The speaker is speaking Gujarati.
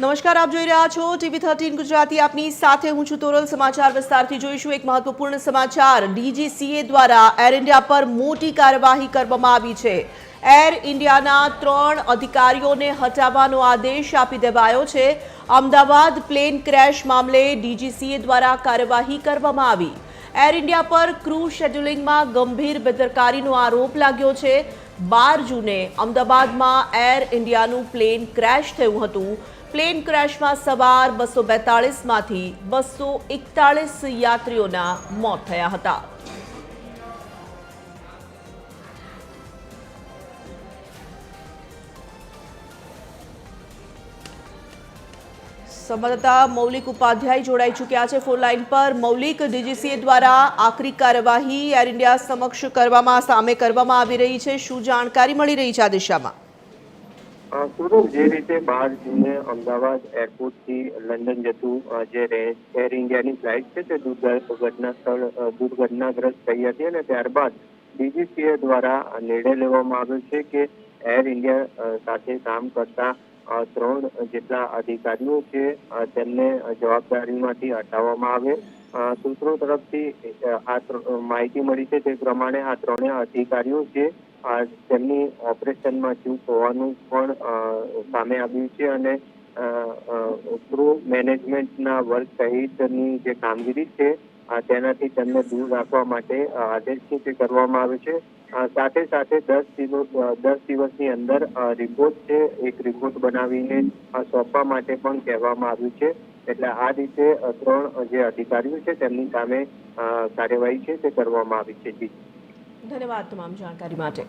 નમસ્કાર, આપ જોઈ રહ્યા છો TV13 ગુજરાતી। આપની સાથે હું છું તોરલ। સમાચાર વિસ્તારથી જોઈશું। એક મહત્વપૂર્ણ સમાચાર, DGCA દ્વારા એર ઇન્ડિયા પર મોટી કાર્યવાહી કરવામાં આવી છે। એર ઇન્ડિયાના 3 અધિકારીઓને હટાવવાનો આદેશ આપી દેવાયો છે। અમદાવાદ પ્લેન ક્રેશ મામલે DGCA દ્વારા કાર્યવાહી કરવામાં આવી। એર ઇન્ડિયા પર ક્રૂ શેડ્યુલિંગમાં ગંભીર બેદરકારીનો આરોપ લાગ્યો છે। 12 જૂને અમદાવાદમાં એર ઇન્ડિયાનું પ્લેન ક્રેશ થયું હતું। પ્લેન ક્રેશમાં સવાર 242 માંથી 241 યાત્રીઓના મોત થયા હતા। સંવાદદાતા મૌલિક ઉપાધ્યાય જોડાઈ ચૂક્યા છે ફોન લાઈન પર। મૌલિક, DGCA દ્વારા આખરી કાર્યવાહી એર ઇન્ડિયા સમક્ષ સામે કરવામાં આવી રહી છે, શું જાણકારી મળી રહી છે આ દિશામાં? જે રીતે 12 જૂને અમદાવાદ એરપોર્ટથી લંડન જતું જે એર ઇન્ડિયાની ફ્લાઇટ છે તે દુર્ઘટનાગ્રસ્ત થઈ હતી અને ત્યારબાદ DGCA દ્વારા નિર્ણય લેવામાં આવ્યો છે કે એર ઇન્ડિયા સાથે કામ કરતા 3 જેટલા અધિકારીઓ છે તેમને જવાબદારીમાંથી હટાવવામાં આવે। સૂત્રો તરફથી આ માહિતી મળી છે તે પ્રમાણે આ 3 અધિકારીઓ છે તેમની ઓપરેશનમાં ચૂક હોવાનું પણ સામે આવ્યું છે અને ક્રૂ મેનેજમેન્ટના વર્ક સહિતની જે કામગીરી છે તેનાથી તેમને દૂર રાખવા માટે આદેશ કરવામાં આવે છે। સાથે સાથે 10 દિવસની અંદર રિપોર્ટ છે એક રિપોર્ટ બનાવીને સોંપવા માટે પણ કહેવામાં આવ્યું છે। એટલે આ રીતે 3 જે અધિકારીઓ છે તેમની સામે કાર્યવાહી છે તે કરવામાં આવી છે। ધન્યવાદ તમામ જાણકારી માટે।